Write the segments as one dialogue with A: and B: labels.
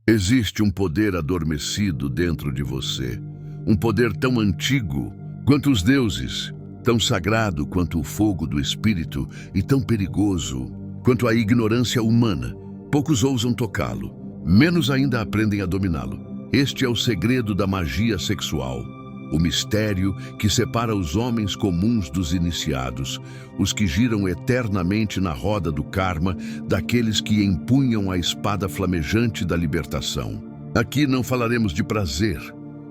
A: Existe um poder adormecido dentro de você, um poder tão antigo quanto os deuses, tão sagrado quanto o fogo do espírito e tão perigoso quanto a ignorância humana. Poucos ousam tocá-lo, menos ainda aprendem a dominá-lo. Este é o segredo da magia sexual, o mistério que separa os homens comuns dos iniciados, os que giram eternamente na roda do karma, daqueles que empunham a espada flamejante da libertação. Aqui não falaremos de prazer,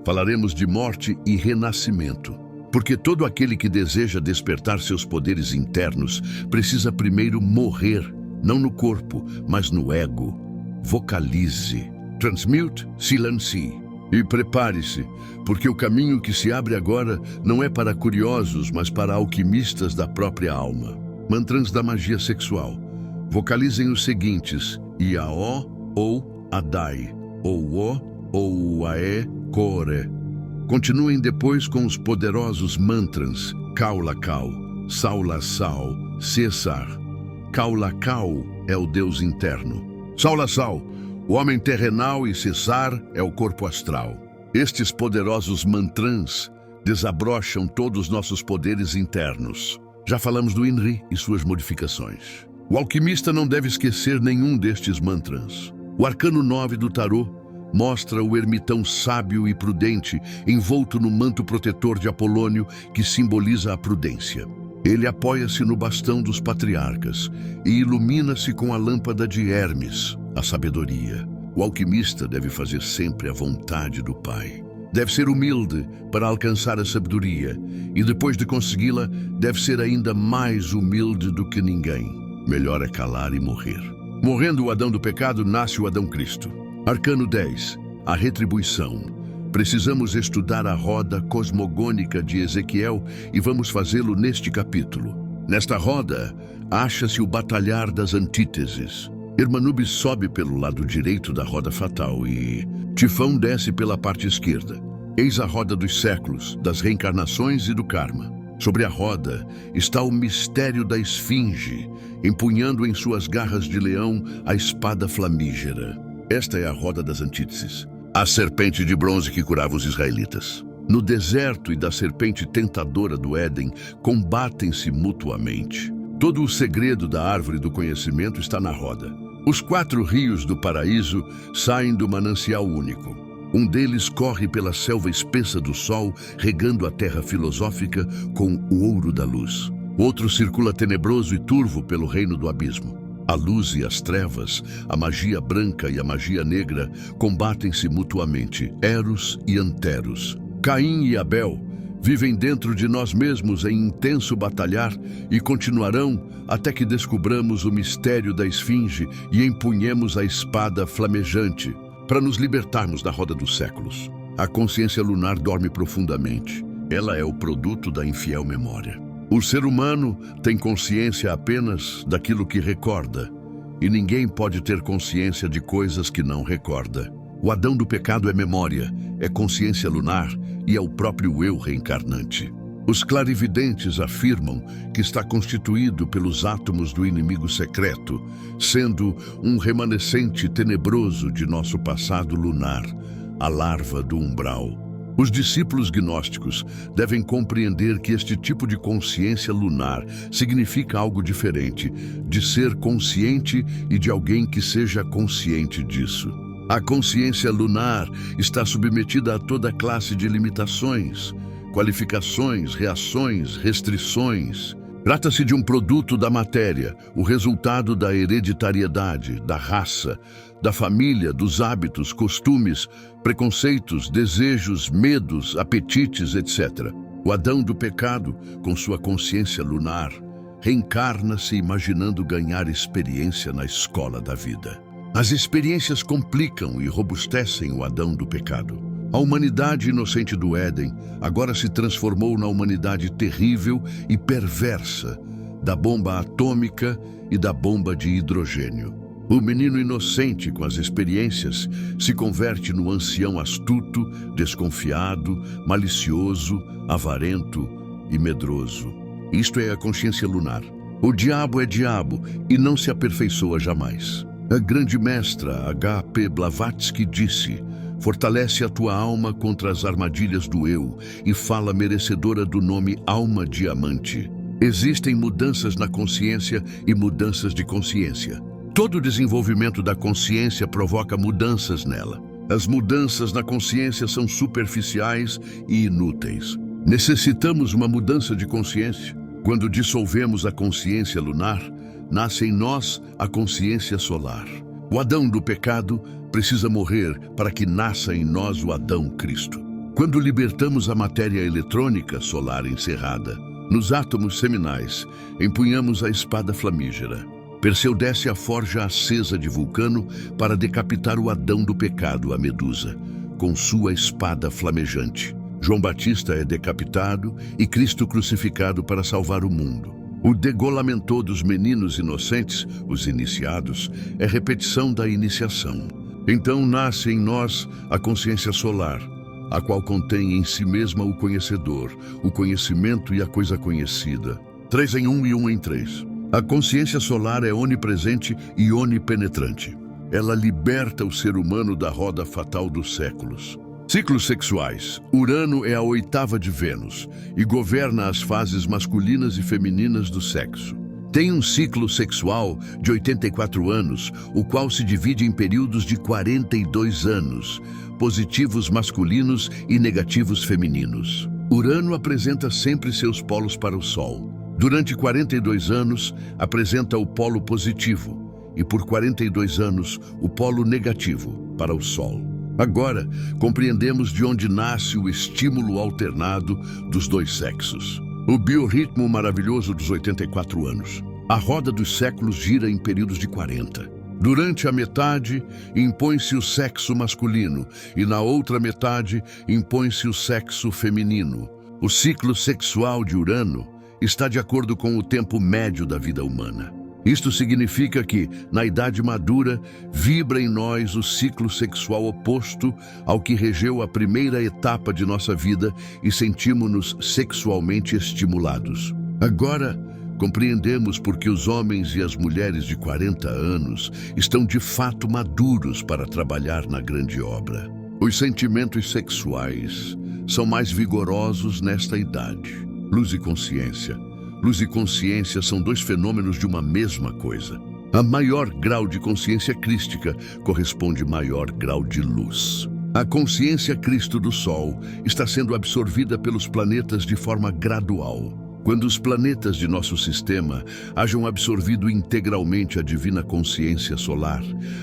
A: falaremos de morte e renascimento. Porque todo aquele que deseja despertar seus poderes internos precisa primeiro morrer, não no corpo, mas no ego. Vocalize, transmute, silencie. E prepare-se, porque o caminho que se abre agora não é para curiosos, mas para alquimistas da própria alma. Mantras da magia sexual. Vocalizem os seguintes: Iaó ou Adai, ou O Ae Kore. Continuem depois com os poderosos mantras Kaulakau, Saulassau, Cessar. Kaulakau é o Deus interno. Saulassau, o homem terrenal, e Cessar é o corpo astral. Estes poderosos mantras desabrocham todos os nossos poderes internos. Já falamos do Inri e suas modificações. O alquimista não deve esquecer nenhum destes mantras. O arcano 9 do tarô mostra o ermitão sábio e prudente, envolto no manto protetor de Apolônio, que simboliza a prudência. Ele apoia-se no bastão dos patriarcas e ilumina-se com a lâmpada de Hermes, a sabedoria. O alquimista deve fazer sempre a vontade do Pai. Deve ser humilde para alcançar a sabedoria e, depois de consegui-la, deve ser ainda mais humilde do que ninguém. Melhor é calar e morrer. Morrendo o Adão do pecado, nasce o Adão Cristo. Arcano 10. A retribuição. Precisamos estudar a roda cosmogônica de Ezequiel e vamos fazê-lo neste capítulo. Nesta roda, acha-se o batalhar das antíteses. Hermanubis sobe pelo lado direito da roda fatal e Tifão desce pela parte esquerda. Eis a roda dos séculos, das reencarnações e do karma. Sobre a roda está o mistério da esfinge, empunhando em suas garras de leão a espada flamígera. Esta é a roda das antíteses, a serpente de bronze que curava os israelitas. No deserto e da serpente tentadora do Éden, combatem-se mutuamente. Todo o segredo da árvore do conhecimento está na roda. Os 4 rios do paraíso saem do manancial único. Um deles corre pela selva espessa do sol, regando a terra filosófica com o ouro da luz. Outro circula tenebroso e turvo pelo reino do abismo. A luz e as trevas, a magia branca e a magia negra, combatem-se mutuamente, Eros e Anteros. Caim e Abel vivem dentro de nós mesmos em intenso batalhar e continuarão até que descubramos o mistério da esfinge e empunhemos a espada flamejante para nos libertarmos da roda dos séculos. A consciência lunar dorme profundamente. Ela é o produto da infiel memória. O ser humano tem consciência apenas daquilo que recorda, e ninguém pode ter consciência de coisas que não recorda. O Adão do pecado é memória, é consciência lunar e é o próprio eu reencarnante. Os clarividentes afirmam que está constituído pelos átomos do inimigo secreto, sendo um remanescente tenebroso de nosso passado lunar, a larva do umbral. Os discípulos gnósticos devem compreender que este tipo de consciência lunar significa algo diferente, de ser consciente e de alguém que seja consciente disso. A consciência lunar está submetida a toda classe de limitações, qualificações, reações, restrições. Trata-se de um produto da matéria, o resultado da hereditariedade, da raça, da família, dos hábitos, costumes, preconceitos, desejos, medos, apetites, etc. O Adão do pecado, com sua consciência lunar, reencarna-se imaginando ganhar experiência na escola da vida. As experiências complicam e robustecem o Adão do pecado. A humanidade inocente do Éden agora se transformou na humanidade terrível e perversa da bomba atômica e da bomba de hidrogênio. O menino inocente com as experiências se converte no ancião astuto, desconfiado, malicioso, avarento e medroso. Isto é a consciência lunar. O diabo é diabo e não se aperfeiçoa jamais. A grande mestra H.P. Blavatsky disse: fortalece a tua alma contra as armadilhas do eu e fala merecedora do nome alma diamante. Existem mudanças na consciência e mudanças de consciência. Todo desenvolvimento da consciência provoca mudanças nela. As mudanças na consciência são superficiais e inúteis. Necessitamos uma mudança de consciência. Quando dissolvemos a consciência lunar, nasce em nós a consciência solar. O Adão do pecado precisa morrer para que nasça em nós o Adão Cristo. Quando libertamos a matéria eletrônica solar encerrada, nos átomos seminais, empunhamos a espada flamígera. Perseu desce a forja acesa de Vulcano para decapitar o Adão do pecado, a Medusa, com sua espada flamejante. João Batista é decapitado e Cristo crucificado para salvar o mundo. O degolamentor dos meninos inocentes, os iniciados, é repetição da iniciação. Então nasce em nós a consciência solar, a qual contém em si mesma o conhecedor, o conhecimento e a coisa conhecida. 3 em 1 e 1 em 3. A consciência solar é onipresente e onipenetrante. Ela liberta o ser humano da roda fatal dos séculos. Ciclos sexuais. Urano é a 8ª de Vênus e governa as fases masculinas e femininas do sexo. Tem um ciclo sexual de 84 anos, o qual se divide em períodos de 42 anos, positivos masculinos e negativos femininos. Urano apresenta sempre seus polos para o Sol. Durante 42 anos, apresenta o polo positivo e por 42 anos, o polo negativo para o Sol. Agora, compreendemos de onde nasce o estímulo alternado dos dois sexos. O biorritmo maravilhoso dos 84 anos. A roda dos séculos gira em períodos de 40. Durante a metade, impõe-se o sexo masculino e na outra metade, impõe-se o sexo feminino. O ciclo sexual de Urano está de acordo com o tempo médio da vida humana. Isto significa que, na idade madura, vibra em nós o ciclo sexual oposto ao que regeu a primeira etapa de nossa vida e sentimos-nos sexualmente estimulados. Agora, compreendemos por que os homens e as mulheres de 40 anos estão de fato maduros para trabalhar na grande obra. Os sentimentos sexuais são mais vigorosos nesta idade. Luz e consciência. Luz e consciência são dois fenômenos de uma mesma coisa. A maior grau de consciência crística corresponde a maior grau de luz. A consciência Cristo do Sol está sendo absorvida pelos planetas de forma gradual. Quando os planetas de nosso sistema hajam absorvido integralmente a divina consciência solar,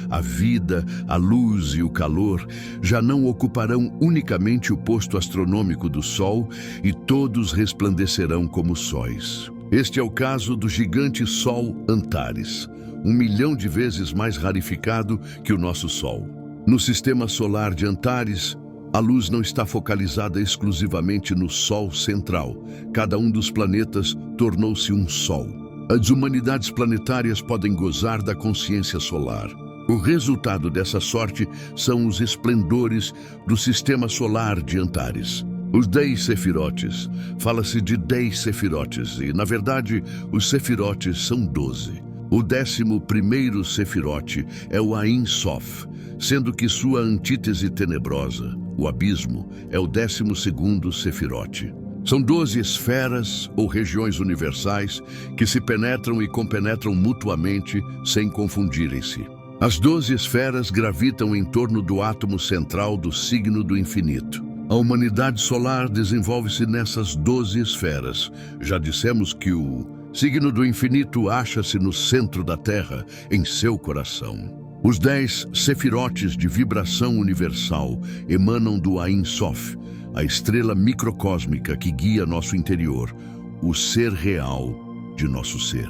A: a vida, a luz e o calor já não ocuparão unicamente o posto astronômico do Sol e todos resplandecerão como sóis. Este é o caso do gigante Sol Antares, 1 milhão de vezes mais rarificado que o nosso Sol. No sistema solar de Antares, a luz não está focalizada exclusivamente no Sol central. Cada um dos planetas tornou-se um Sol. As humanidades planetárias podem gozar da consciência solar. O resultado dessa sorte são os esplendores do sistema solar de Antares. Os 10 sefirotes. Fala-se de 10 sefirotes e, na verdade, os sefirotes são 12. O 11º sefirote é o Ain Sof, sendo que sua antítese tenebrosa, o abismo, é o 12º sefirote. São 12 esferas ou regiões universais que se penetram e compenetram mutuamente sem confundirem-se. As 12 esferas gravitam em torno do átomo central do signo do infinito. A humanidade solar desenvolve-se nessas 12 esferas. Já dissemos que o signo do infinito acha-se no centro da Terra, em seu coração. Os 10 sefirotes de vibração universal emanam do Ain Sof, a estrela microcósmica que guia nosso interior, o ser real de nosso ser.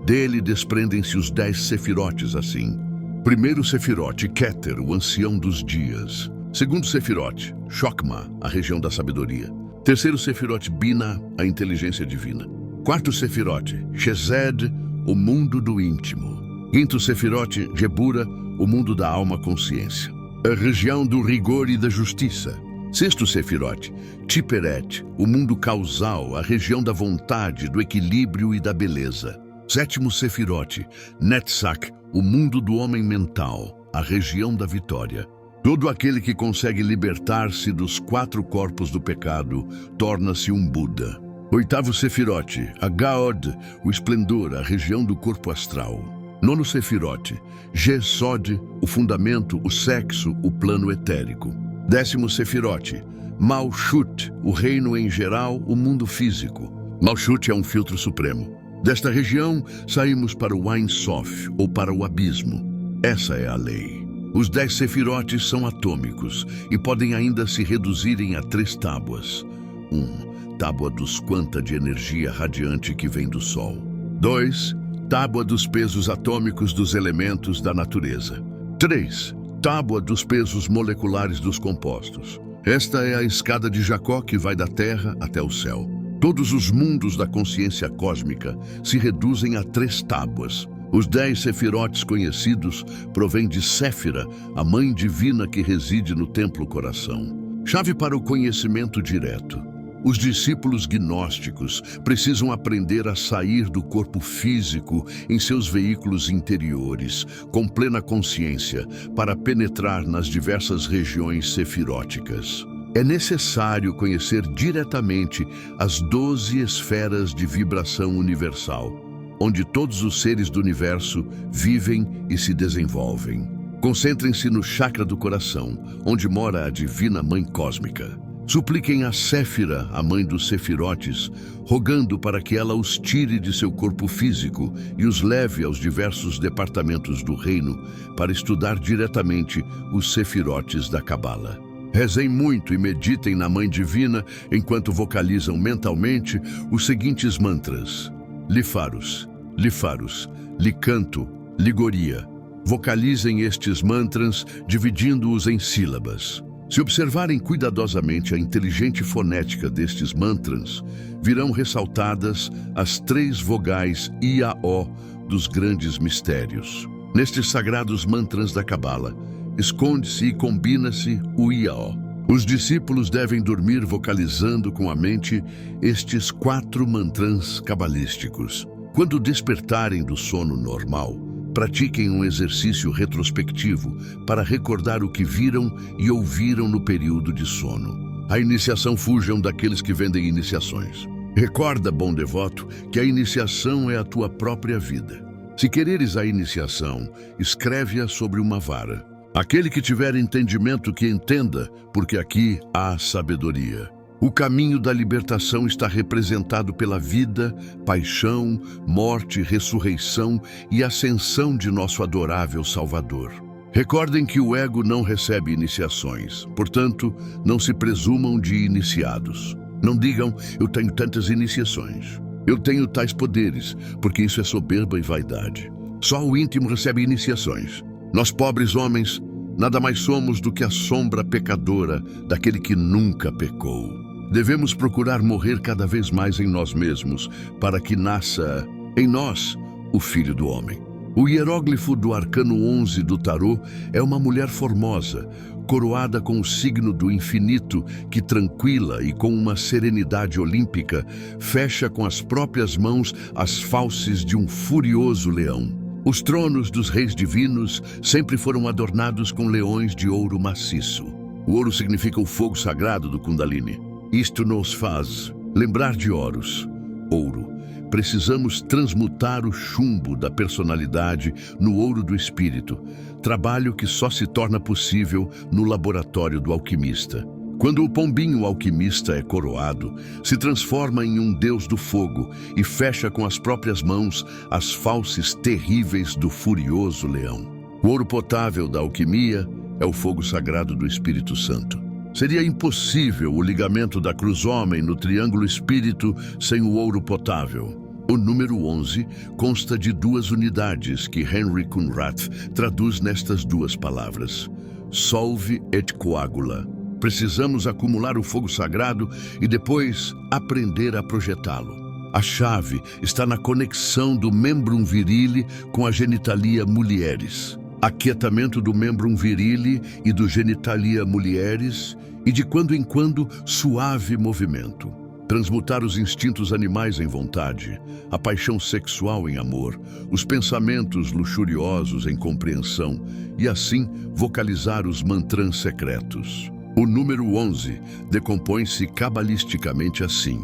A: Dele desprendem-se os 10 sefirotes assim. Primeiro sefirote, Keter, o ancião dos dias. Segundo sefirote, Chokmah, a região da sabedoria. Terceiro sefirote, Bina, a inteligência divina. Quarto sefirote, Chesed, o mundo do íntimo. Quinto sefirote, Gebura, o mundo da alma-consciência. A região do rigor e da justiça. Sexto sefirote, Tiperet, o mundo causal, a região da vontade, do equilíbrio e da beleza. Sétimo Sefirote, Netzach, o mundo do homem mental, a região da vitória. Todo aquele que consegue libertar-se dos 4 corpos do pecado torna-se um Buda. Oitavo Sefirote, Gaod, o esplendor, a região do corpo astral. Nono Sefirote, Gesod, o fundamento, o sexo, o plano etérico. Décimo Sefirote, Malchut, o reino em geral, o mundo físico. Malchut é um filtro supremo. Desta região, saímos para o Ein Sof, ou para o abismo. Essa é a lei. Os 10 sefirotes são atômicos e podem ainda se reduzirem a 3 tábuas. 1. Tábua dos quanta de energia radiante que vem do Sol. 2. Tábua dos pesos atômicos dos elementos da natureza. 3. Tábua dos pesos moleculares dos compostos. Esta é a escada de Jacó que vai da Terra até o céu. Todos os mundos da consciência cósmica se reduzem a 3 tábuas. Os 10 sefirotes conhecidos provêm de Séfira, a mãe divina que reside no templo coração. Chave para o conhecimento direto. Os discípulos gnósticos precisam aprender a sair do corpo físico em seus veículos interiores, com plena consciência, para penetrar nas diversas regiões sefiróticas. É necessário conhecer diretamente as 12 esferas de vibração universal, onde todos os seres do universo vivem e se desenvolvem. Concentrem-se no chakra do coração, onde mora a divina mãe cósmica. Supliquem a Séfira, a mãe dos sefirotes, rogando para que ela os tire de seu corpo físico e os leve aos diversos departamentos do reino para estudar diretamente os sefirotes da Cabala. Rezem muito e meditem na Mãe Divina enquanto vocalizam mentalmente os seguintes mantras: Lifaros, Lifaros, Licanto, Ligoria. Vocalizem estes mantras, dividindo-os em sílabas. Se observarem cuidadosamente a inteligente fonética destes mantras, virão ressaltadas as 3 vogais I-A-O dos grandes mistérios. Nestes sagrados mantras da Cabala, esconde-se e combina-se o I-A-O. Os discípulos devem dormir vocalizando com a mente estes 4 mantras cabalísticos. Quando despertarem do sono normal, pratiquem um exercício retrospectivo para recordar o que viram e ouviram no período de sono. A iniciação fujam daqueles que vendem iniciações. Recorda, bom devoto, que a iniciação é a tua própria vida. Se quereres a iniciação, escreve-a sobre uma vara. Aquele que tiver entendimento que entenda, porque aqui há sabedoria. O caminho da libertação está representado pela vida, paixão, morte, ressurreição e ascensão de nosso adorável Salvador. Recordem que o ego não recebe iniciações, portanto, não se presumam de iniciados. Não digam, eu tenho tantas iniciações. Eu tenho tais poderes, porque isso é soberba e vaidade. Só o íntimo recebe iniciações. Nós, pobres homens, nada mais somos do que a sombra pecadora daquele que nunca pecou. Devemos procurar morrer cada vez mais em nós mesmos, para que nasça em nós o Filho do Homem. O hieróglifo do arcano 11 do tarô é uma mulher formosa, coroada com o signo do infinito, que tranquila e com uma serenidade olímpica, fecha com as próprias mãos as fauces de um furioso leão. Os tronos dos reis divinos sempre foram adornados com leões de ouro maciço. O ouro significa o fogo sagrado do Kundalini. Isto nos faz lembrar de Horus, ouro. Precisamos transmutar o chumbo da personalidade no ouro do espírito, trabalho que só se torna possível no laboratório do alquimista. Quando o pombinho alquimista é coroado, se transforma em um deus do fogo e fecha com as próprias mãos as fauces terríveis do furioso leão. O ouro potável da alquimia é o fogo sagrado do Espírito Santo. Seria impossível o ligamento da cruz-homem no triângulo espírito sem o ouro potável. O número 11 consta de 2 unidades que Henry Kunrath traduz nestas 2 palavras: solve et coagula. Precisamos acumular o fogo sagrado e depois aprender a projetá-lo. A chave está na conexão do membrum virile com a genitalia mulieris. Aquietamento do membrum virile e do genitalia mulieris e de quando em quando suave movimento. transmutar os instintos animais em vontade, a paixão sexual em amor, os pensamentos luxuriosos em compreensão e assim vocalizar os mantras secretos. O número 11 decompõe-se cabalisticamente assim: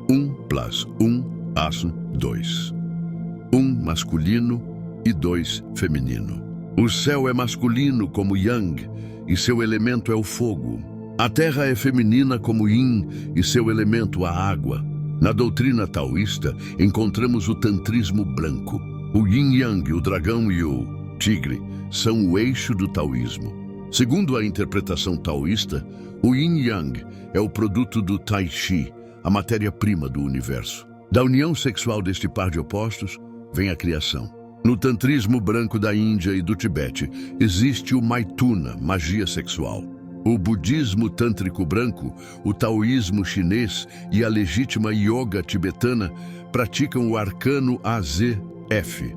A: 1 + 1 = 2. 1 masculino e 2 feminino. O céu é masculino como Yang e seu elemento é o fogo. A terra é feminina como Yin e seu elemento a água. Na doutrina taoísta encontramos o tantrismo branco. O Yin Yang, o dragão e o tigre são o eixo do taoísmo. Segundo a interpretação taoísta, o Yin Yang é o produto do Tai Chi, a matéria-prima do universo. Da união sexual deste par de opostos vem a criação. No tantrismo branco da Índia e do Tibete existe o Maituna, magia sexual. O budismo tântrico branco, o taoísmo chinês e a legítima yoga tibetana praticam o arcano AZF.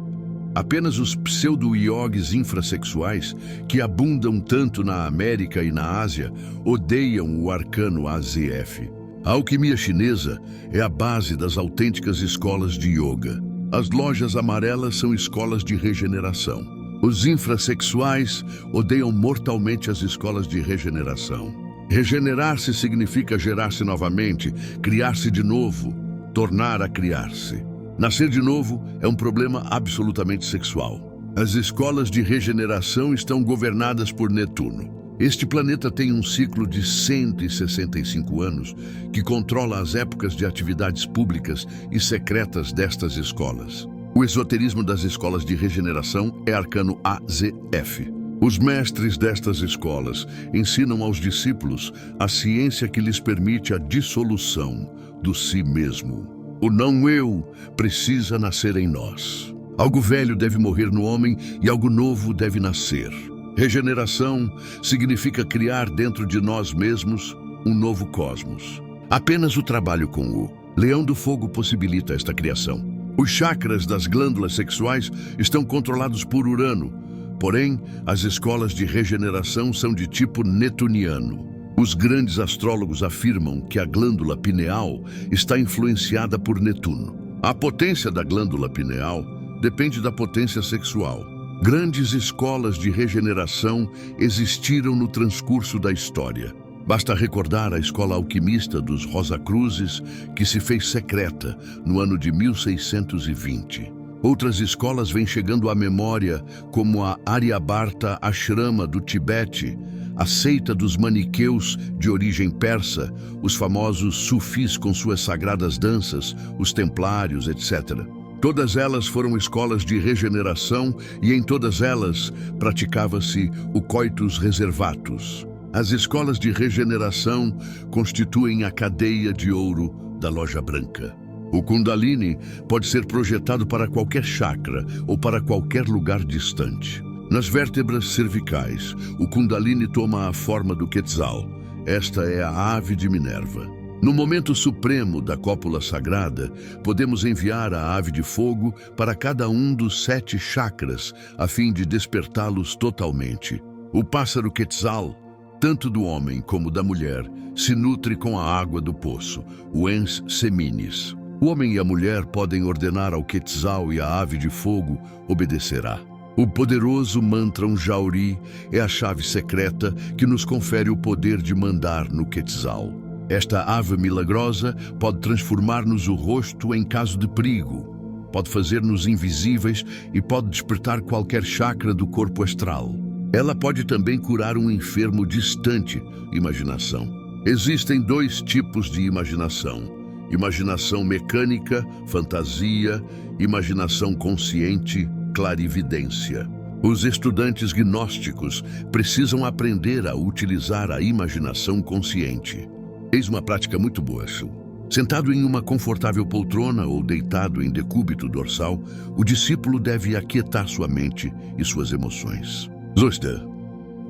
A: Apenas os pseudo-iogues infrassexuais, que abundam tanto na América e na Ásia, odeiam o arcano AZF. A alquimia chinesa é a base das autênticas escolas de yoga. As lojas amarelas são escolas de regeneração. Os infrassexuais odeiam mortalmente as escolas de regeneração. Regenerar-se significa gerar-se novamente, criar-se de novo, tornar a criar-se. Nascer de novo é um problema absolutamente sexual. As escolas de regeneração estão governadas por Netuno. Este planeta tem um ciclo de 165 anos que controla as épocas de atividades públicas e secretas destas escolas. O esoterismo das escolas de regeneração é arcano AZF. Os mestres destas escolas ensinam aos discípulos a ciência que lhes permite a dissolução do si mesmo. O não-eu precisa nascer em nós. Algo velho deve morrer no homem e algo novo deve nascer. Regeneração significa criar dentro de nós mesmos um novo cosmos. Apenas o trabalho com o Leão do Fogo possibilita esta criação. Os chakras das glândulas sexuais estão controlados por Urano, porém, as escolas de regeneração são de tipo netuniano. Os grandes astrólogos afirmam que a glândula pineal está influenciada por Netuno. A potência da glândula pineal depende da potência sexual. Grandes escolas de regeneração existiram no transcurso da história. Basta recordar a escola alquimista dos Rosacruzes, que se fez secreta no ano de 1620. Outras escolas vêm chegando à memória, como a Aryabharta Ashrama do Tibete, a seita dos maniqueus de origem persa, os famosos sufis com suas sagradas danças, os templários, etc. Todas elas foram escolas de regeneração e em todas elas praticava-se o coitus reservatus. As escolas de regeneração constituem a cadeia de ouro da loja branca. O Kundalini pode ser projetado para qualquer chakra ou para qualquer lugar distante. Nas vértebras cervicais, o Kundalini toma a forma do Quetzal. Esta é a ave de Minerva. No momento supremo da cópula sagrada, podemos enviar a ave de fogo para cada um dos 7 chakras, a fim de despertá-los totalmente. O pássaro Quetzal, tanto do homem como da mulher, se nutre com a água do poço, o ens seminis. O homem e a mulher podem ordenar ao Quetzal e a ave de fogo obedecerá. O poderoso mantra Jauri é a chave secreta que nos confere o poder de mandar no Quetzal. Esta ave milagrosa pode transformar-nos o rosto em caso de perigo, pode fazer-nos invisíveis e pode despertar qualquer chakra do corpo astral. Ela pode também curar um enfermo distante, imaginação. Existem 2 tipos de imaginação: imaginação mecânica, fantasia, imaginação consciente, clarividência. Os estudantes gnósticos precisam aprender a utilizar a imaginação consciente. Eis uma prática muito boa, Shun. Sentado em uma confortável poltrona ou deitado em decúbito dorsal, o discípulo deve aquietar sua mente e suas emoções. Zosta,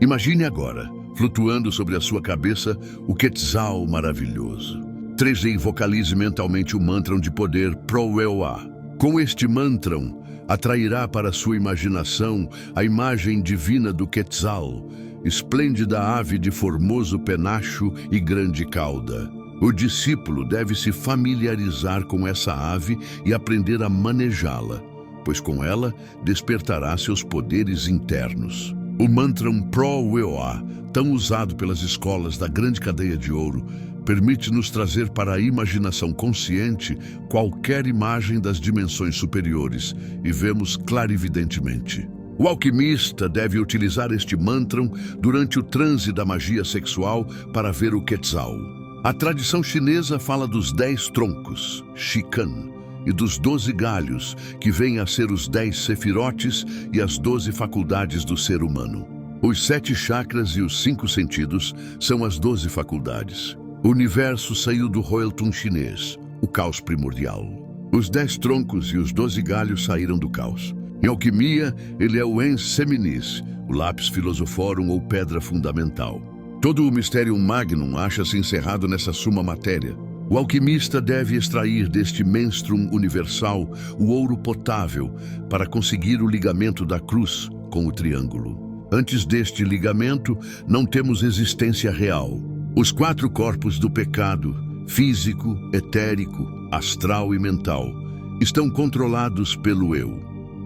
A: imagine agora, flutuando sobre a sua cabeça, o Quetzal maravilhoso. 3D vocalize mentalmente o mantra de poder Pro-Ewa. Com este mantra, atrairá para sua imaginação a imagem divina do Quetzal, esplêndida ave de formoso penacho e grande cauda. O discípulo deve se familiarizar com essa ave e aprender a manejá-la, pois com ela despertará seus poderes internos. O mantra Pro-Weoa, tão usado pelas escolas da grande cadeia de ouro, permite-nos trazer para a imaginação consciente qualquer imagem das dimensões superiores e vemos clarividentemente. O alquimista deve utilizar este mantra durante o transe da magia sexual para ver o Quetzal. A tradição chinesa fala dos 10 troncos, Shikan, e dos 12 galhos, que vêm a ser os 10 sefirotes e as 12 faculdades do ser humano. Os 7 chakras e os 5 sentidos são as 12 faculdades. O universo saiu do Royalton chinês, o caos primordial. Os 10 troncos e os 12 galhos saíram do caos. Em alquimia, ele é o Ens Seminis, o Lapis Philosophorum ou pedra fundamental. Todo o Mysterium Magnum acha-se encerrado nessa suma matéria. O alquimista deve extrair deste menstruum universal o ouro potável para conseguir o ligamento da cruz com o triângulo. Antes deste ligamento, não temos existência real. Os 4 corpos do pecado, físico, etérico, astral e mental, estão controlados pelo eu.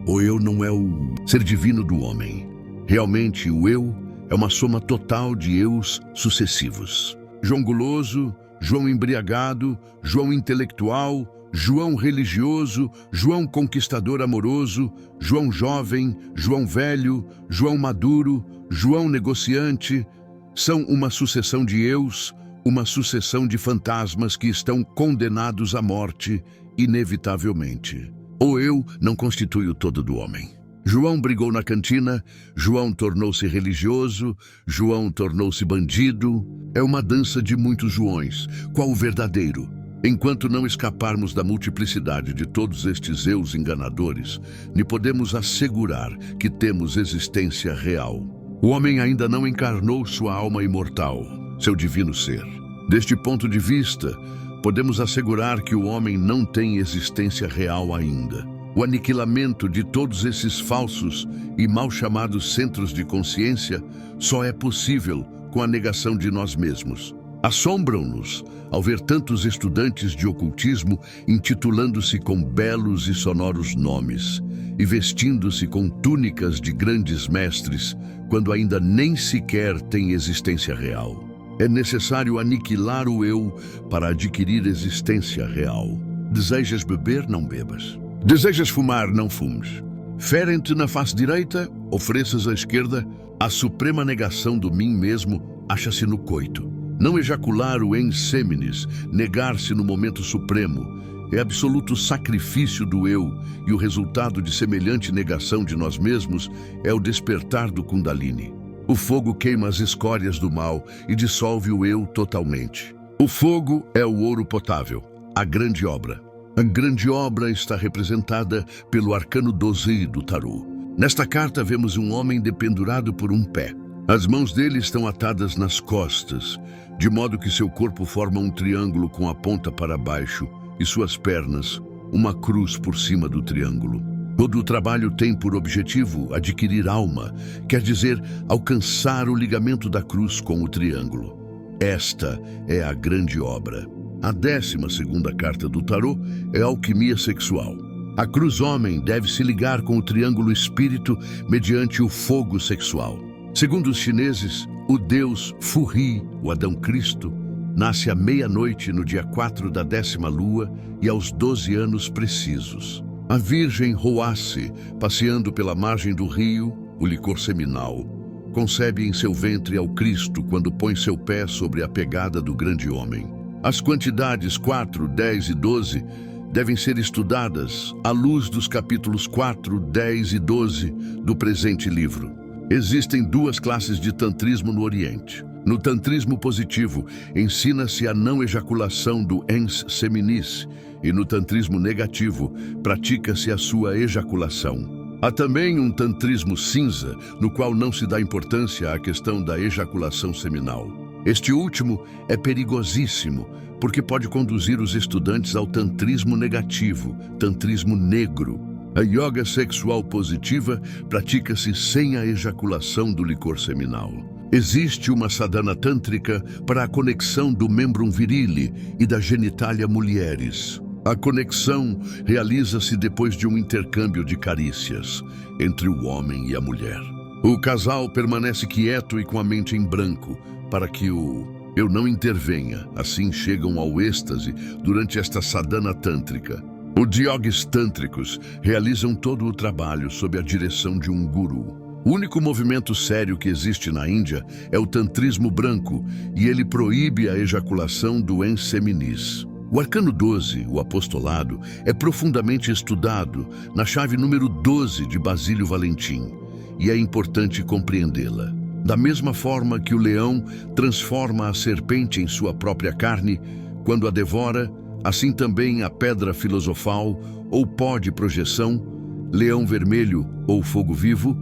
A: O eu não é o ser divino do homem. Realmente, o eu é uma soma total de eus sucessivos. João guloso, João embriagado, João intelectual, João religioso, João conquistador amoroso, João jovem, João velho, João maduro, João negociante, são uma sucessão de eus, uma sucessão de fantasmas que estão condenados à morte, inevitavelmente. O eu não constitui o todo do homem. João brigou na cantina, João tornou-se religioso, João tornou-se bandido. É uma dança de muitos Joões. Qual o verdadeiro? Enquanto não escaparmos da multiplicidade de todos estes eus enganadores, nem podemos assegurar que temos existência real. O homem ainda não encarnou sua alma imortal, seu divino ser. Deste ponto de vista, podemos assegurar que o homem não tem existência real ainda. O aniquilamento de todos esses falsos e mal chamados centros de consciência só é possível com a negação de nós mesmos. Assombram-nos ao ver tantos estudantes de ocultismo intitulando-se com belos e sonoros nomes e vestindo-se com túnicas de grandes mestres, quando ainda nem sequer têm existência real. É necessário aniquilar o eu para adquirir existência real. Desejas beber? Não bebas. Desejas fumar? Não fumes. Ferem-te na face direita, ofereças à esquerda. A suprema negação do mim mesmo acha-se no coito. Não ejacular o Ens Seminis, negar-se no momento supremo, é absoluto sacrifício do eu, e o resultado de semelhante negação de nós mesmos é o despertar do Kundalini. O fogo queima as escórias do mal e dissolve o eu totalmente. O fogo é o ouro potável, a grande obra. A grande obra está representada pelo arcano 12 do tarô. Nesta carta vemos um homem dependurado por um pé. As mãos dele estão atadas nas costas, de modo que seu corpo forma um triângulo com a ponta para baixo e suas pernas, uma cruz por cima do triângulo. Todo o trabalho tem por objetivo adquirir alma, quer dizer, alcançar o ligamento da cruz com o triângulo. Esta é a grande obra. A 12ª carta do tarô é a alquimia sexual. A cruz homem deve se ligar com o triângulo espírito mediante o fogo sexual. Segundo os chineses, o deus Fu-Ri, o Adão Cristo, nasce à meia-noite no dia 4 da 10ª lua e aos 12 anos precisos. A Virgem Roace, passeando pela margem do rio, o licor seminal, concebe em seu ventre ao Cristo quando põe seu pé sobre a pegada do grande homem. As quantidades 4, 10 e 12 devem ser estudadas à luz dos capítulos 4, 10 e 12 do presente livro. Existem 2 classes de tantrismo no Oriente. No tantrismo positivo, ensina-se a não ejaculação do Ens Seminis, e no tantrismo negativo, pratica-se a sua ejaculação. Há também um tantrismo cinza, no qual não se dá importância à questão da ejaculação seminal. Este último é perigosíssimo, porque pode conduzir os estudantes ao tantrismo negativo, tantrismo negro. A yoga sexual positiva pratica-se sem a ejaculação do licor seminal. Existe uma sadhana tântrica para a conexão do membrum virile e da genitália mulieris. A conexão realiza-se depois de um intercâmbio de carícias entre o homem e a mulher. O casal permanece quieto e com a mente em branco para que o eu não intervenha. Assim chegam ao êxtase durante esta sadhana tântrica. Os yogis tântricos realizam todo o trabalho sob a direção de um guru. O único movimento sério que existe na Índia é o tantrismo branco e ele proíbe a ejaculação do enseminis. O arcano 12, o apostolado, é profundamente estudado na chave número 12 de Basílio Valentim e é importante compreendê-la. Da mesma forma que o leão transforma a serpente em sua própria carne quando a devora, assim também a pedra filosofal ou pó de projeção, leão vermelho ou fogo vivo,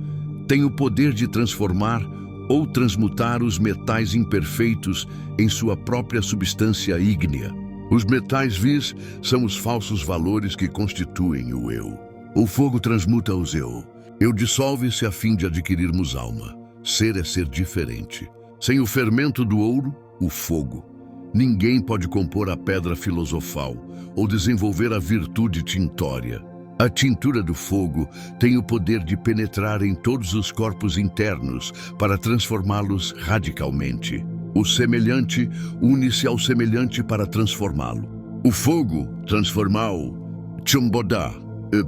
A: tem o poder de transformar ou transmutar os metais imperfeitos em sua própria substância ígnea. Os metais vis são os falsos valores que constituem o eu. O fogo transmuta os eu. Eu dissolve-se a fim de adquirirmos alma. Ser é ser diferente. Sem o fermento do ouro, o fogo, ninguém pode compor a pedra filosofal ou desenvolver a virtude tintória. A tintura do fogo tem o poder de penetrar em todos os corpos internos para transformá-los radicalmente. O semelhante une-se ao semelhante para transformá-lo. O fogo transforma-o Chumbodá,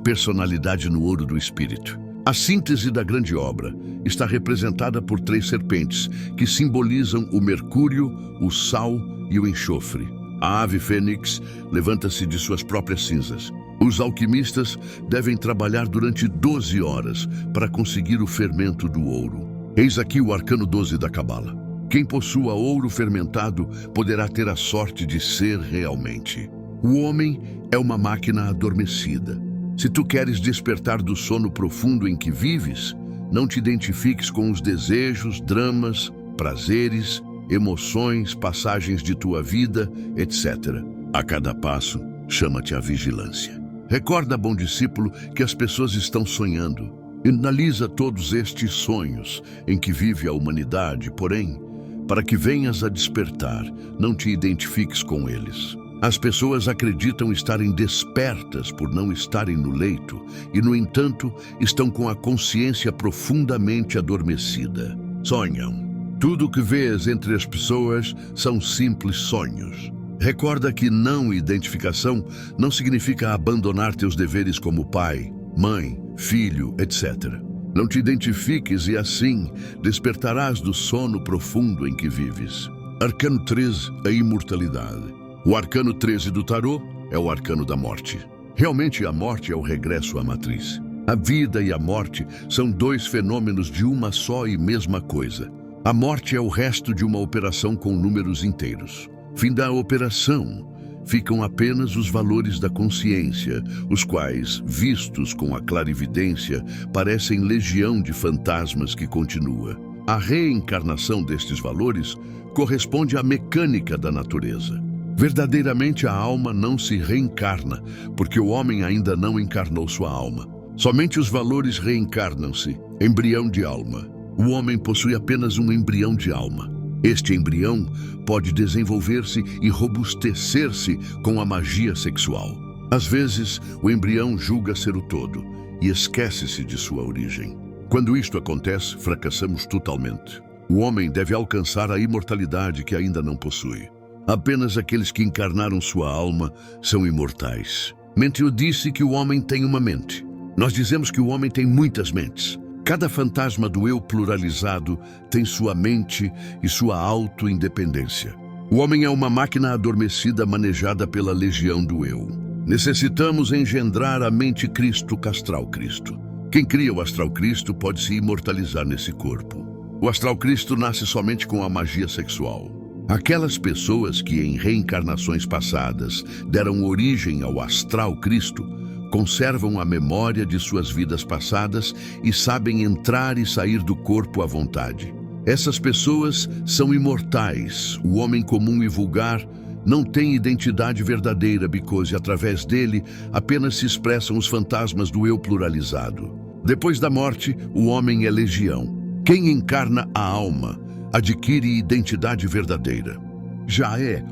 A: personalidade no ouro do espírito. A síntese da grande obra está representada por 3 serpentes que simbolizam o mercúrio, o sal e o enxofre. A ave fênix levanta-se de suas próprias cinzas. Os alquimistas devem trabalhar durante 12 horas para conseguir o fermento do ouro. Eis aqui o arcano 12 da Cabala. Quem possua ouro fermentado poderá ter a sorte de ser realmente. O homem é uma máquina adormecida. Se tu queres despertar do sono profundo em que vives, não te identifiques com os desejos, dramas, prazeres, emoções, passagens de tua vida, etc. A cada passo, chama-te a vigilância. Recorda, bom discípulo, que as pessoas estão sonhando. Analisa todos estes sonhos em que vive a humanidade, porém, para que venhas a despertar, não te identifiques com eles. As pessoas acreditam estarem despertas por não estarem no leito e, no entanto, estão com a consciência profundamente adormecida. Sonham. Tudo o que vês entre as pessoas são simples sonhos. Recorda que não identificação não significa abandonar teus deveres como pai, mãe, filho, etc. Não te identifiques e assim despertarás do sono profundo em que vives. Arcano 13, a imortalidade. O arcano 13 do tarô é o arcano da morte. Realmente a morte é o regresso à matriz. A vida e a morte são 2 fenômenos de uma só e mesma coisa. A morte é o resto de uma operação com números inteiros. Fim da operação, ficam apenas os valores da consciência, os quais, vistos com a clarividência, parecem legião de fantasmas que continua. A reencarnação destes valores corresponde à mecânica da natureza. Verdadeiramente a alma não se reencarna, porque o homem ainda não encarnou sua alma. Somente os valores reencarnam-se, embrião de alma. O homem possui apenas um embrião de alma. Este embrião pode desenvolver-se e robustecer-se com a magia sexual. Às vezes, o embrião julga ser o todo e esquece-se de sua origem. Quando isto acontece, fracassamos totalmente. O homem deve alcançar a imortalidade que ainda não possui. Apenas aqueles que encarnaram sua alma são imortais. Menteu disse que o homem tem uma mente. Nós dizemos que o homem tem muitas mentes. Cada fantasma do eu pluralizado tem sua mente e sua auto-independência. O homem é uma máquina adormecida manejada pela legião do eu. Necessitamos engendrar a mente Cristo, Astral Cristo. Quem cria o Astral Cristo pode se imortalizar nesse corpo. O Astral Cristo nasce somente com a magia sexual. Aquelas pessoas que em reencarnações passadas deram origem ao Astral Cristo conservam a memória de suas vidas passadas e sabem entrar e sair do corpo à vontade. Essas pessoas são imortais. O homem comum e vulgar não tem identidade verdadeira, because através dele apenas se expressam os fantasmas do eu pluralizado. Depois da morte, o homem é legião. Quem encarna a alma adquire identidade verdadeira.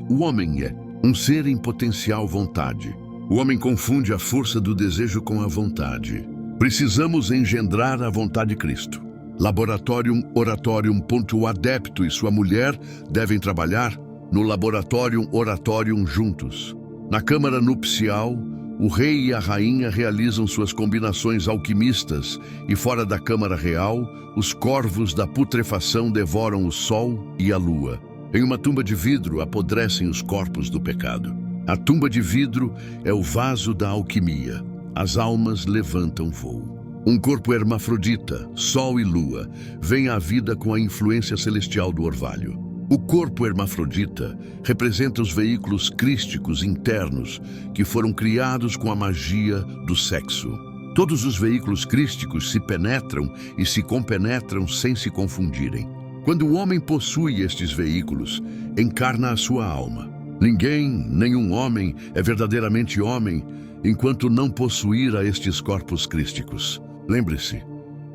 A: O homem é um ser em potencial vontade. O homem confunde a força do desejo com a vontade. Precisamos engendrar a vontade de Cristo. Laboratorium Oratorium. O adepto e sua mulher devem trabalhar no Laboratorium Oratorium juntos. Na câmara nupcial, o rei e a rainha realizam suas combinações alquimistas e fora da câmara real, os corvos da putrefação devoram o sol e a lua. Em uma tumba de vidro apodrecem os corpos do pecado. A tumba de vidro é o vaso da alquimia. As almas levantam voo. Um corpo hermafrodita, sol e lua, vem à vida com a influência celestial do orvalho. O corpo hermafrodita representa os veículos crísticos internos que foram criados com a magia do sexo. Todos os veículos crísticos se penetram e se compenetram sem se confundirem. Quando o homem possui estes veículos, encarna a sua alma. Ninguém, nenhum homem, é verdadeiramente homem enquanto não possuir a estes corpos crísticos. Lembre-se,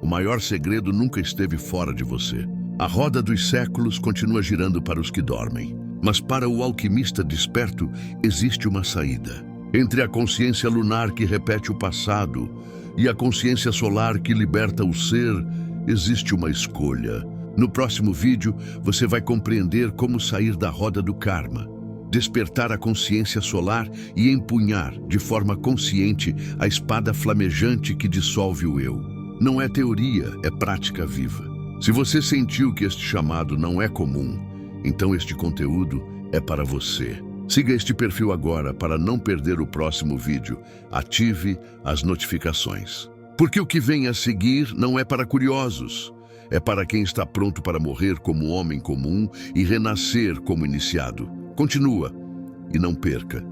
A: o maior segredo nunca esteve fora de você. A roda dos séculos continua girando para os que dormem, mas para o alquimista desperto existe uma saída. Entre a consciência lunar que repete o passado e a consciência solar que liberta o ser, existe uma escolha. No próximo vídeo, você vai compreender como sair da roda do karma, despertar a consciência solar e empunhar, de forma consciente, a espada flamejante que dissolve o eu. Não é teoria, é prática viva. Se você sentiu que este chamado não é comum, então este conteúdo é para você. Siga este perfil agora para não perder o próximo vídeo. Ative as notificações. Porque o que vem a seguir não é para curiosos. É para quem está pronto para morrer como homem comum e renascer como iniciado. Continua e não perca.